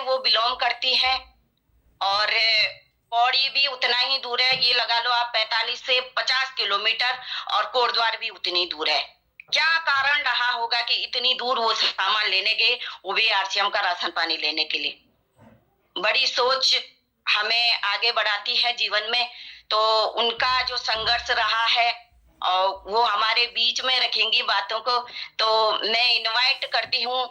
वो बिलोंग करती है और पौड़ी भी उतना ही दूर है। ये लगा लो आप 45 से 50 किलोमीटर, और कोटद्वार भी उतनी दूर है। क्या कारण रहा होगा कि इतनी दूर वो सामान लेने गए, वो भी आरसीएम का राशन पानी लेने के लिए। बड़ी सोच हमें आगे बढ़ाती है जीवन में। तो उनका जो संघर्ष रहा है और वो हमारे बीच में रखेंगी बातों को। तो मैं इनवाइट करती हूँ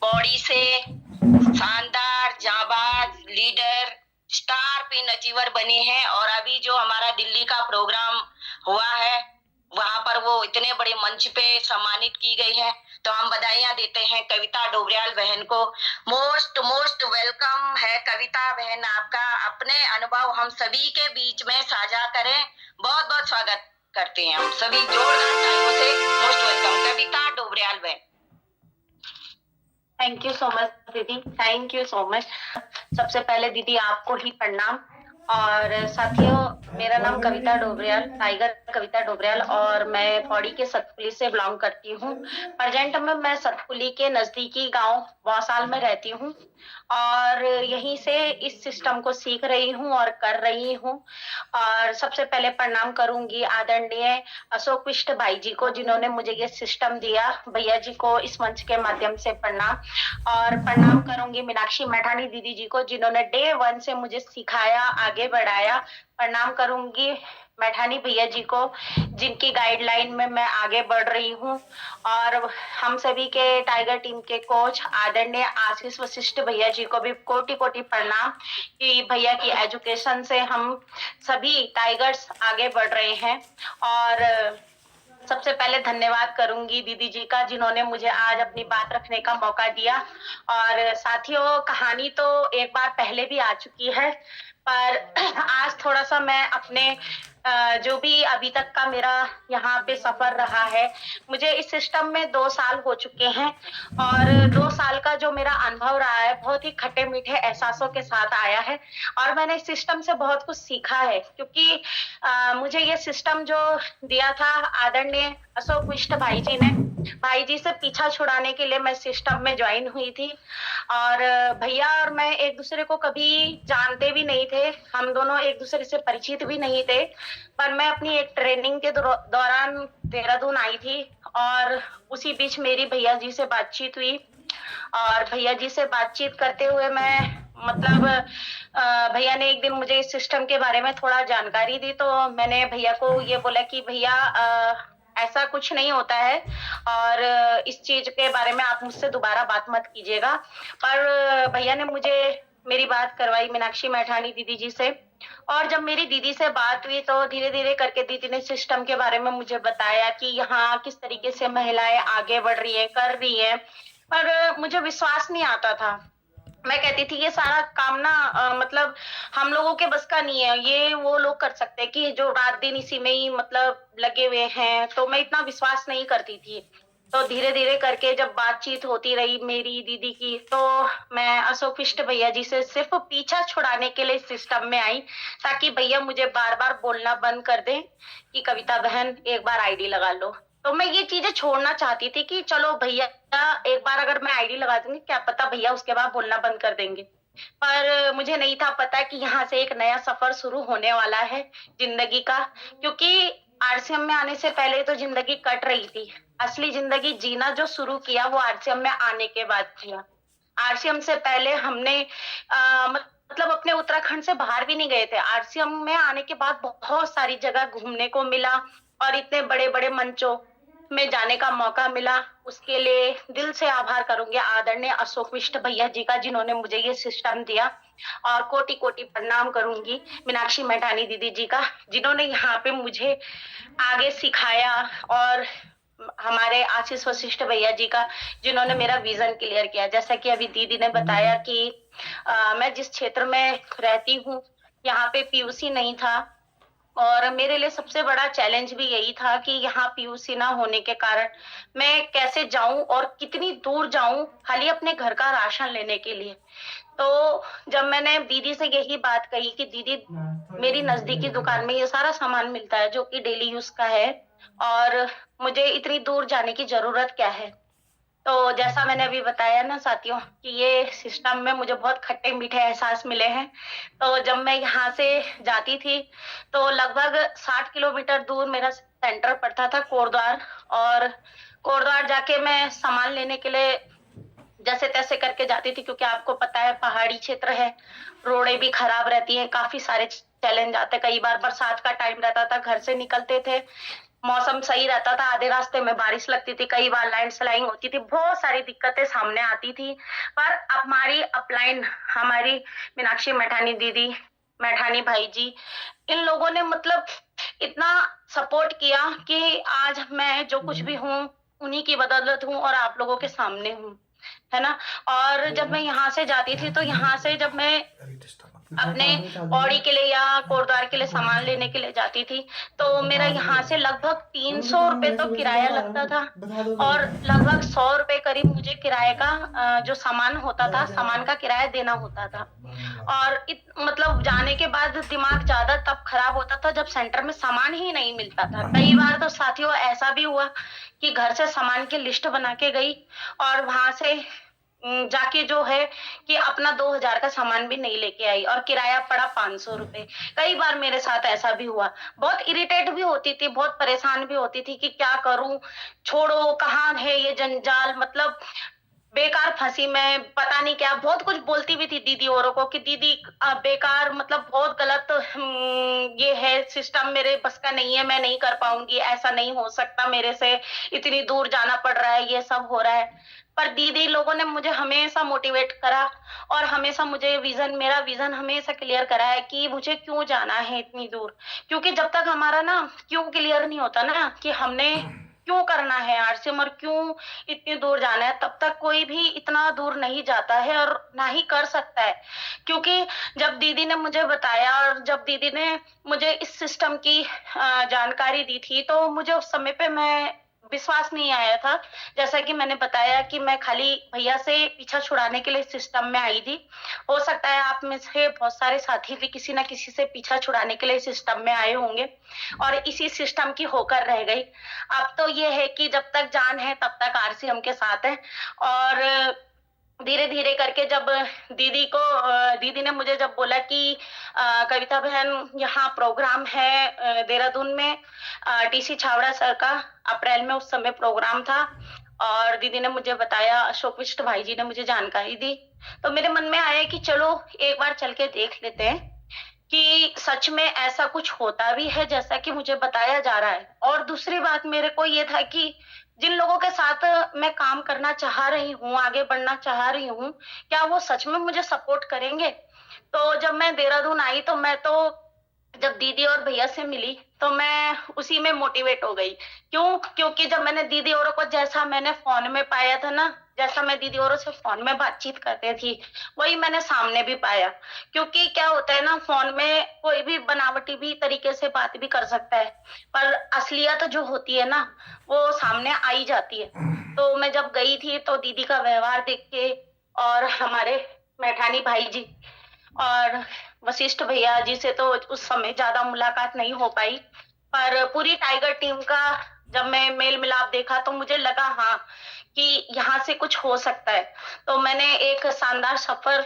पौड़ी से शानदार जाबाज लीडर स्टार पिन अचीवर बनी है, और अभी जो हमारा दिल्ली का प्रोग्राम हुआ है वहां पर वो इतने बड़े मंच पे सम्मानित की गई है। तो हम बधाइयां देते हैं कविता डोबरियाल बहन को। मोस्ट मोस्ट वेलकम है कविता बहन आपका। अपने अनुभव हम सभी के बीच में साझा करें। बहुत बहुत स्वागत करते हैं हम सभी जोरदार तालियों से। मोस्ट वेलकम कविता डोबरियाल बहन। थैंक यू सो मच दीदी, थैंक यू सो मच। सबसे पहले दीदी आपको ही प्रणाम। और साथियों, मेरा नाम कविता डोबरियाल, टाइगर कविता डोबरियाल, और मैं पौड़ी के सतपुली से बिलोंग करती हूँ। प्रेजेंट में मैं सतपुली के नजदीकी गांव बौसाल में रहती हूँ और यहीं से इस सिस्टम को सीख रही हूँ और कर रही हूँ। और सबसे पहले प्रणाम करूंगी आदरणीय अशोक विष्ट भाई जी को, जिन्होंने मुझे ये सिस्टम दिया। भैया जी को इस मंच के माध्यम से प्रणाम। और प्रणाम करूंगी मीनाक्षी मैठानी दीदी जी को, जिन्होंने डे 1 से मुझे सिखाया, आगे बढ़ाया। प्रणाम करूंगी मैठानी भैया जी को, जिनकी गाइडलाइन में मैं आगे बढ़ रही हूँ। और हम सभी के टाइगर टीम के कोच आदरणीय आशीष वशिष्ठ भैया जी को भी कोटि कोटि प्रणाम कि भैया की एजुकेशन से हम सभी टाइगर्स आगे बढ़ रहे हैं। और सबसे पहले धन्यवाद करूंगी दीदी जी का, जिन्होंने मुझे आज अपनी बात रखने का मौका दिया। और साथियों, कहानी तो एक बार पहले भी आ चुकी है, पर आज थोड़ा सा मैं अपने जो भी अभी तक का मेरा यहाँ पे सफर रहा है, मुझे इस सिस्टम में 2 साल हो चुके हैं। और 2 साल का जो मेरा अनुभव रहा है, बहुत ही खट्टे मीठे एहसासों के साथ आया है। और मैंने इस सिस्टम से बहुत कुछ सीखा है, क्योंकि मुझे ये सिस्टम जो दिया था आदरणीय अशोक विष्ट भाई जी ने, भाई जी से पीछा छुड़ाने के लिए मैं सिस्टम में ज्वाइन हुई थी। और भैया और मैं एक दूसरे को कभी जानते भी नहीं थे, हम दोनों एक दूसरे से परिचित भी नहीं थे। पर मैं अपनी एक ट्रेनिंग के दौरान देहरादून आई थी, और उसी बीच मेरी भैया जी से बातचीत हुई। और भैया जी से बातचीत करते हुए मैं मतलब भैया ने एक दिन मुझे इस सिस्टम के बारे में थोड़ा जानकारी दी। तो मैंने भैया को ये बोला कि भैया ऐसा कुछ नहीं होता है, और इस चीज के बारे में आप मुझसे दोबारा बात मत कीजिएगा। पर भैया ने मुझे मेरी बात करवाई मीनाक्षी मैठानी दीदी जी से। और जब मेरी दीदी से बात हुई तो धीरे धीरे करके दीदी ने सिस्टम के बारे में मुझे बताया कि यहाँ किस तरीके से महिलाएं आगे बढ़ रही है, कर रही है। पर मुझे विश्वास नहीं आता था। मैं कहती थी ये सारा काम ना मतलब हम लोगों के बस का नहीं है, ये वो लोग कर सकते हैं कि जो रात दिन इसी में ही मतलब लगे हुए हैं। तो मैं इतना विश्वास नहीं करती थी। तो धीरे धीरे करके जब बातचीत होती रही मेरी दीदी की, तो मैं अशोक विष्ट भैया जी से सिर्फ पीछा छुड़ाने के लिए सिस्टम में आई, ताकि भैया मुझे बार बार बोलना बंद कर दें कि कविता बहन एक बार आईडी लगा लो। तो मैं ये चीजें छोड़ना चाहती थी कि चलो भैया एक बार अगर मैं आईडी लगा दूंगी, क्या पता भैया उसके बाद बोलना बंद कर देंगे। पर मुझे नहीं था पता कि यहाँ से एक नया सफर शुरू होने वाला है जिंदगी का। क्योंकि आरसीएम में आने से पहले तो जिंदगी कट रही थी, असली जिंदगी जीना जो शुरू किया वो आरसीएम में आने के बाद किया। आरसीएम से पहले हमने मतलब अपने उत्तराखंड से बाहर भी नहीं गए थे। आरसीएम में आने के बाद बहुत सारी जगह घूमने को मिला, और इतने बड़े बड़े मंचों में जाने का मौका मिला। उसके लिए दिल से आभार करूंगी आदरणीय अशोक विष्ट भैया जी का, जिन्होंने मुझे ये सिस्टम दिया। और कोटि कोटि प्रणाम करूंगी मीनाक्षी मैठानी दीदी जी का, जिन्होंने यहाँ पे मुझे आगे सिखाया। और हमारे आशीष वशिष्ठ भैया जी का, जिन्होंने मेरा विजन क्लियर किया। जैसा कि अभी दीदी ने बताया कि मैं जिस क्षेत्र में रहती हूँ यहाँ पे पीयूसी नहीं था, और मेरे लिए सबसे बड़ा चैलेंज भी यही था कि यहाँ पीयूसी ना होने के कारण मैं कैसे जाऊं और कितनी दूर जाऊं खाली अपने घर का राशन लेने के लिए। तो जब मैंने दीदी से यही बात कही कि दीदी मेरी नजदीकी दुकान में ये सारा सामान मिलता है जो कि डेली यूज का है, और मुझे इतनी दूर जाने की जरूरत क्या है। तो जैसा मैंने अभी बताया ना साथियों कि ये सिस्टम में मुझे बहुत खट्टे मीठे एहसास मिले हैं। तो जब मैं यहाँ से जाती थी तो लगभग 60 किलोमीटर दूर मेरा सेंटर पड़ता था कोटद्वार, और कोटद्वार जाके मैं सामान लेने के लिए जैसे तैसे करके जाती थी, क्योंकि आपको पता है पहाड़ी क्षेत्र है, रोडें भी खराब रहती हैं, काफी सारे चैलेंज आते, कई बार बरसात का टाइम रहता था, घर से निकलते थे, मौसम सही रहता था, आधे रास्ते में बारिश लगती थी, कई बार लैंडस्लाइडिंग होती थी, बहुत सारी दिक्कतें सामने आती थी। पर हमारी अपलाइन, हमारी मीनाक्षी मैठानी दीदी, मैठानी भाई जी, इन लोगों ने मतलब इतना सपोर्ट किया कि आज मैं जो कुछ भी हूँ उन्हीं की बदौलत हूँ और आप लोगों के सामने हूँ, है ना। और जब मैं यहाँ से जाती थी तो यहाँ से जब मैं अपने पौड़ी के लिए या कोटद्वार के लिए सामान लेने के लिए जाती थी तो मेरा यहाँ से लगभग 300 रुपए तो किराया लगता था, और लगभग 100 रुपए करीब मुझे किराए का जो सामान होता था, सामान का किराया देना होता था। और मतलब जाने के बाद दिमाग ज्यादा तब खराब होता था जब सेंटर में सामान ही नहीं मिलता था। कई बार तो साथियों ऐसा भी हुआ कि घर से सामान की लिस्ट बना के गई और वहां से जाके जो है कि अपना 2000 का सामान भी नहीं लेके आई और किराया पड़ा 500 रुपए। कई बार मेरे साथ ऐसा भी हुआ, बहुत इरिटेट भी होती थी, बहुत परेशान भी होती थी कि क्या करूं, छोड़ो, कहाँ है ये जंजाल, मतलब बेकार फंसी मैं, पता नहीं क्या, बहुत कुछ बोलती भी थी दीदी औरों को कि दीदी बेकार, मतलब बहुत गलत ये है सिस्टम, मेरे बस का नहीं है, मैं नहीं कर पाऊंगी, ऐसा नहीं हो सकता मेरे से, इतनी दूर जाना पड़ रहा है, ये सब हो रहा है। पर दीदी लोगों ने मुझे हमेशा मोटिवेट करा और हमेशा मुझे मेरा विजन हमेशा क्लियर करा है कि मुझे क्यों जाना है इतनी दूर। क्योंकि जब तक हमारा ना क्यों क्लियर नहीं होता ना कि हमने क्यों करना है आरसीएम और क्यों इतनी दूर जाना है, तब तक कोई भी इतना दूर नहीं जाता है और ना ही कर सकता है। क्योंकि जब दीदी ने मुझे बताया और जब दीदी ने मुझे इस सिस्टम की जानकारी दी थी तो मुझे उस समय पे मैं विश्वास नहीं आया था। जैसा कि मैंने बताया कि मैं खाली भैया से पीछा छुड़ाने के लिए सिस्टम में आई थी। हो सकता है आप में से बहुत सारे साथी भी किसी ना किसी से पीछा छुड़ाने के लिए सिस्टम में आए होंगे और इसी सिस्टम की होकर रह गई। अब तो ये है कि जब तक जान है तब तक आरसीएम के साथ है। और धीरे धीरे करके जब दीदी ने मुझे जब बोला कि कविता बहन यहाँ प्रोग्राम है देहरादून में, टीसी छावड़ा सर का अप्रैल में उस समय प्रोग्राम था, और दीदी ने मुझे बताया, अशोक विष्ट भाई जी ने मुझे जानकारी दी, तो मेरे मन में आया कि चलो एक बार चल के देख लेते हैं कि सच में ऐसा कुछ होता भी है जैसा कि मुझे बताया जा रहा है। और दूसरी बात मेरे को ये था कि जिन लोगों के साथ मैं काम करना चाह रही हूँ, आगे बढ़ना चाह रही हूँ, क्या वो सच में मुझे सपोर्ट करेंगे। तो जब मैं देहरादून आई तो मैं तो जब दीदी और भैया से मिली तो मैं उसी में मोटिवेट हो गई। क्यों? क्योंकि जब मैंने दीदी औरों को जैसा मैंने फोन में पाया था ना, जैसा मैं दीदी औरों से फोन में बातचीत करते थी वही मैंने सामने भी पाया। क्योंकि क्या होता है ना, फोन में कोई भी बनावटी भी तरीके से बात भी कर सकता है, पर असलियत जो होती है ना वो सामने आई जाती है। तो मैं जब गई थी तो दीदी का व्यवहार देख के और हमारे मैठानी भाई जी और वशिष्ठ भैया जी से तो उस समय ज्यादा मुलाकात नहीं हो पाई, पर पूरी टाइगर टीम का जब मैं मेल मिलाप देखा तो मुझे लगा हाँ कि यहाँ से कुछ हो सकता है। तो मैंने एक शानदार सफर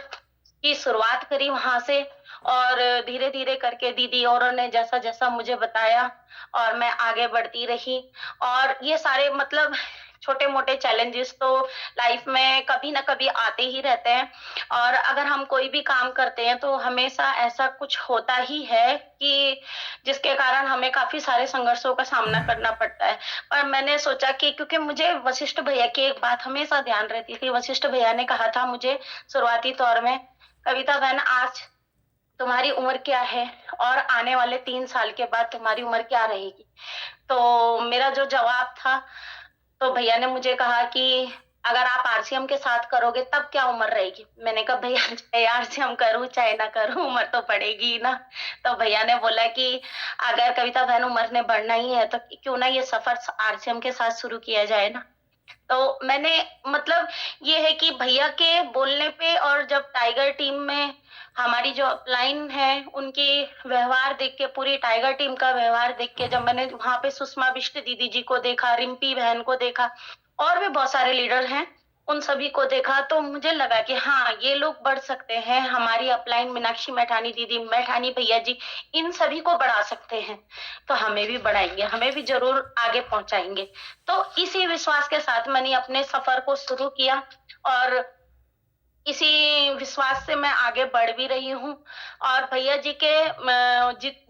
की शुरुआत करी वहां से, और धीरे धीरे करके दीदी औरों ने जैसा जैसा मुझे बताया और मैं आगे बढ़ती रही। और ये सारे मतलब छोटे मोटे चैलेंजेस तो लाइफ में कभी ना कभी आते ही रहते हैं, और अगर हम कोई भी काम करते हैं तो हमेशा ऐसा कुछ होता ही है कि जिसके कारण हमें काफी सारे संघर्षों का सामना करना पड़ता है। पर मैंने सोचा कि क्योंकि मुझे वशिष्ठ भैया की एक बात हमेशा ध्यान रहती थी, वशिष्ठ भैया ने कहा था मुझे शुरुआती तौर में, कविता बहन आज तुम्हारी उम्र क्या है और आने वाले 3 साल के बाद तुम्हारी उम्र क्या रहेगी। तो मेरा जो जवाब था, तो भैया ने मुझे कहा कि अगर आप आरसीएम के साथ करोगे तब क्या उम्र रहेगी। मैंने कहा भैया चाहे आरसीएम करूं चाहे ना करूं उम्र तो पड़ेगी ही ना। तो भैया ने बोला कि अगर कविता बहन उम्र ने बढ़ना ही है तो क्यों ना ये सफर आरसीएम के साथ शुरू किया जाए ना। तो मैंने मतलब ये है कि भैया के बोलने पे और जब टाइगर टीम में हमारी जो अपलाइन है उनकी व्यवहार देख के, पूरी टाइगर टीम का व्यवहार देख के, जब मैंने वहां पे सुषमा बिष्ट दीदी जी को देखा, रिम्पी बहन को देखा, और भी बहुत सारे लीडर हैं, उन सभी को देखा तो मुझे लगा कि हाँ, ये लोग बढ़ सकते हैं। हमारी अपलाइन मीनाक्षी मैठानी दीदी, मैठानी भैया जी, इन सभी को बढ़ा सकते हैं, तो हमें भी बढ़ाएंगे, हमें भी जरूर आगे पहुंचाएंगे। तो इसी विश्वास के साथ मैंने अपने सफर को शुरू किया और इसी विश्वास से मैं आगे बढ़ भी रही हूँ। और भैया जी के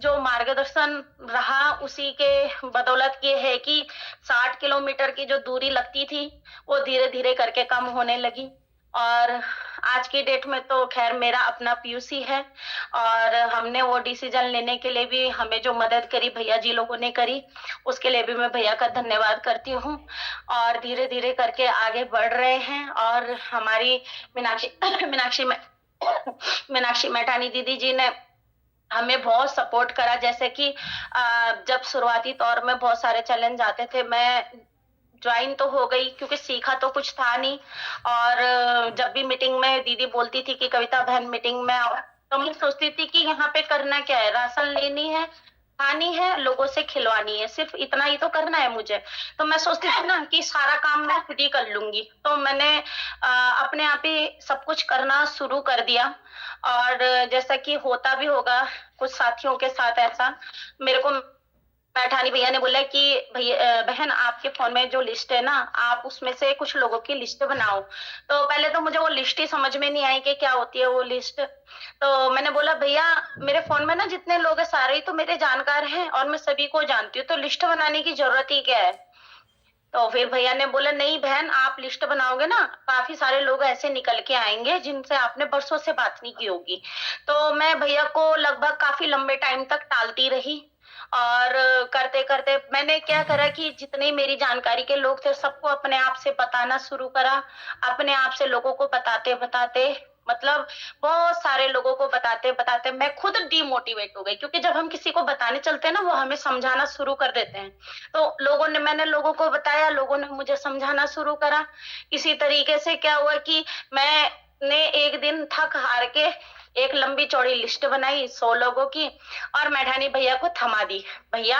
जो मार्गदर्शन रहा, उसी के बदौलत ये है कि 60 किलोमीटर की जो दूरी लगती थी वो धीरे धीरे करके कम होने लगी। और आज की डेट में तो खैर मेरा अपना पीयूसी है और हमने वो डिसीजन लेने के लिए भी हमें जो मदद करी भैया जी लोगों ने करी, उसके लिए भी मैं भैया का धन्यवाद करती हूँ। और धीरे धीरे करके आगे बढ़ रहे हैं और हमारी मीनाक्षी मीनाक्षी मीनाक्षी मैठानी दीदी जी ने हमें बहुत सपोर्ट करा। जैसे कि जब शुरुआती तौर में बहुत सारे चैलेंज आते थे, मैं ज्वाइन तो हो गई क्योंकि सीखा तो कुछ था नहीं। और जब भी मीटिंग में दीदी बोलती थी कि कविता बहन मीटिंग में आओ, तो मैं सोचती थी कि यहाँ पे करना क्या है, राशन लेनी है, खानी है, लोगों से खिलवानी है, सिर्फ इतना ही तो करना है मुझे। तो मैं सोचती थी ना कि सारा काम मैं खुद ही कर लूंगी, तो मैंने अपने आप ही सब कुछ करना शुरू कर दिया। और जैसा कि होता भी होगा कुछ साथियों के साथ ऐसा, मेरे को मैठानी भैया ने बोला कि भैया बहन, आपके फोन में जो लिस्ट है ना, आप उसमें से कुछ लोगों की लिस्ट बनाओ। तो पहले तो मुझे वो लिस्ट ही समझ में नहीं आई कि क्या होती है वो लिस्ट। तो मैंने बोला भैया, मेरे फोन में ना जितने लोग हैं सारे ही तो मेरे जानकार हैं और मैं सभी को जानती हूँ, तो लिस्ट बनाने की जरूरत ही क्या है। तो फिर भैया ने बोला नहीं बहन, आप लिस्ट बनाओगे ना, काफी सारे लोग ऐसे निकल के आएंगे जिनसे आपने बरसों से बात नहीं की होगी। तो मैं भैया को लगभग काफी लंबे टाइम तक टालती रही और करते करते मैंने क्या करा कि जितने मेरी जानकारी के लोग थे सबको अपने आप से बताना शुरू करा। अपने आप से लोगों को बताते बताते, मतलब बहुत सारे लोगों को बताते बताते मैं खुद डीमोटिवेट हो गई, क्योंकि जब हम किसी को बताने चलते हैं ना, वो हमें समझाना शुरू कर देते हैं। तो मैंने लोगों को बताया, लोगों ने मुझे समझाना शुरू करा। इसी तरीके से क्या हुआ कि मैंने एक दिन थक हार के एक लंबी चौड़ी लिस्ट बनाई 100 लोगों की और मैठानी भैया को थमा दी, भैया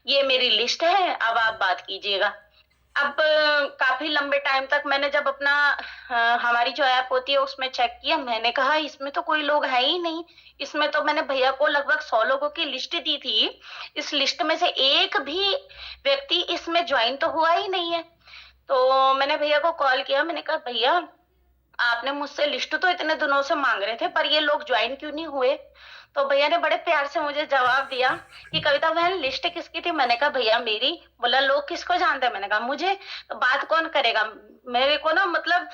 ये मेरी लिस्ट है, अब आप बात कीजिएगा। अब काफी लंबे टाइम तक मैंने जब अपना हमारी जो ऐप होती है उसमें चेक किया, मैंने कहा इसमें तो कोई लोग है ही नहीं। इसमें तो मैंने भैया को लगभग 100 लोगों की लिस्ट दी थी, इस लिस्ट में से एक भी व्यक्ति इसमें ज्वाइन तो हुआ ही नहीं है। तो मैंने भैया को कॉल किया, मैंने कहा भैया, आपने मुझसे लिस्ट तो इतने दिनों से मांग रहे थे, पर ये लोग ज्वाइन क्यों नहीं हुए। तो भैया ने बड़े प्यार से मुझे जवाब दिया कि कविता बहन, लिस्ट किसकी थी। मैंने कहा भैया मेरी। बोला लोग किसको जानते हैं। मैंने कहा मुझे। तो बात कौन करेगा। मेरे को ना मतलब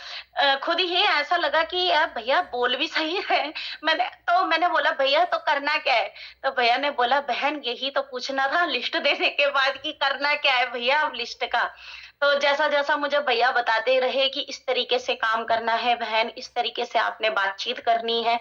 खुद ही ऐसा लगा कि यार भैया बोल भी सही है। मैंने बोला भैया तो करना क्या है। तो भैया ने बोला बहन यही तो पूछना था लिस्ट देने के बाद कि करना क्या है भैया अब लिस्ट का। तो जैसा जैसा मुझे भैया बताते रहे कि इस तरीके से काम करना है बहन, इस तरीके से आपने बातचीत करनी है,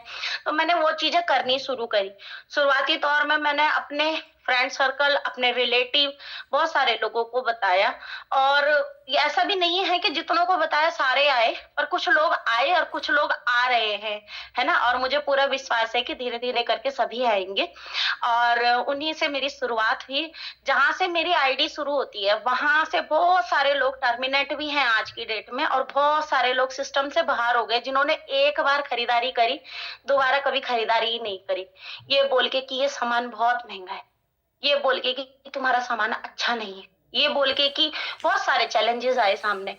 तो मैंने वो चीजें करनी शुरू करी। शुरुआती तौर में मैंने अपने फ्रेंड सर्कल, अपने रिलेटिव, बहुत सारे लोगों को बताया। और ये ऐसा भी नहीं है कि जितनों को बताया सारे आए, पर कुछ लोग आए और कुछ लोग आ रहे हैं, है ना। और मुझे पूरा विश्वास है कि धीरे धीरे करके सभी आएंगे। और उन्हीं से मेरी शुरुआत हुई। जहां से मेरी आईडी शुरू होती है वहां से बहुत सारे लोग टर्मिनेट भी हैं आज की डेट में, और बहुत सारे लोग सिस्टम से बाहर हो गए जिन्होंने एक बार खरीदारी करी, दोबारा कभी खरीदारी ही नहीं करी, ये बोल के कि ये सामान बहुत महंगा है, ये बोल के कि तुम्हारा सामान अच्छा नहीं है, ये बोल के कि बहुत सारे चैलेंजेस आए सामने।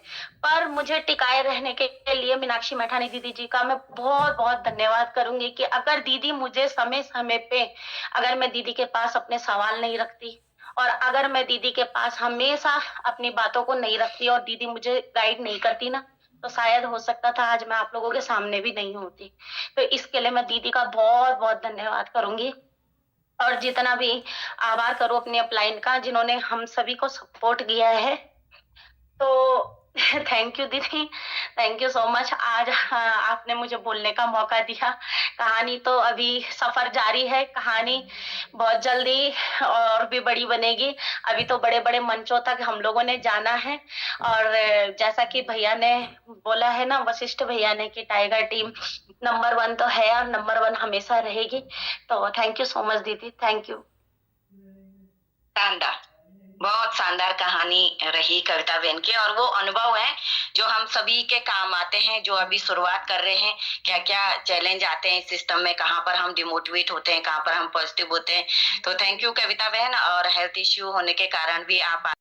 पर मुझे टिकाए रहने के लिए मीनाक्षी मैठानी दीदी जी का मैं बहुत बहुत धन्यवाद करूंगी कि अगर दीदी मुझे समय समय पे, अगर मैं दीदी के पास अपने सवाल नहीं रखती और अगर मैं दीदी के पास हमेशा अपनी बातों को नहीं रखती और दीदी मुझे गाइड नहीं करती ना, तो शायद हो सकता था आज मैं आप लोगों के सामने भी नहीं होती। तो इसके लिए मैं दीदी का बहुत बहुत धन्यवाद करूंगी। और जितना भी आभार करूं अपने अपलाइन का, जिन्होंने हम सभी को सपोर्ट किया है। तो थैंक यू दीदी, थैंक यू सो मच। आज आपने मुझे बोलने का मौका दिया। कहानी तो अभी सफर जारी है, कहानी बहुत जल्दी और भी बड़ी बनेगी। अभी तो बड़े बड़े मंचों तक हम लोगों ने जाना है। और जैसा कि भैया ने बोला है ना, वशिष्ठ भैया ने, कि टाइगर टीम नंबर 1 तो है और नंबर 1 हमेशा रहेगी। तो थैंक यू सो मच दीदी, थैंक यू। टांडा बहुत शानदार कहानी रही कविता बहन की, और वो अनुभव है जो हम सभी के काम आते हैं, जो अभी शुरुआत कर रहे हैं। क्या क्या चैलेंज आते हैं इस सिस्टम में, कहाँ पर हम डिमोटिवेट होते हैं, कहाँ पर हम पॉजिटिव होते हैं। तो थैंक यू कविता बहन। और हेल्थ इश्यू होने के कारण भी आप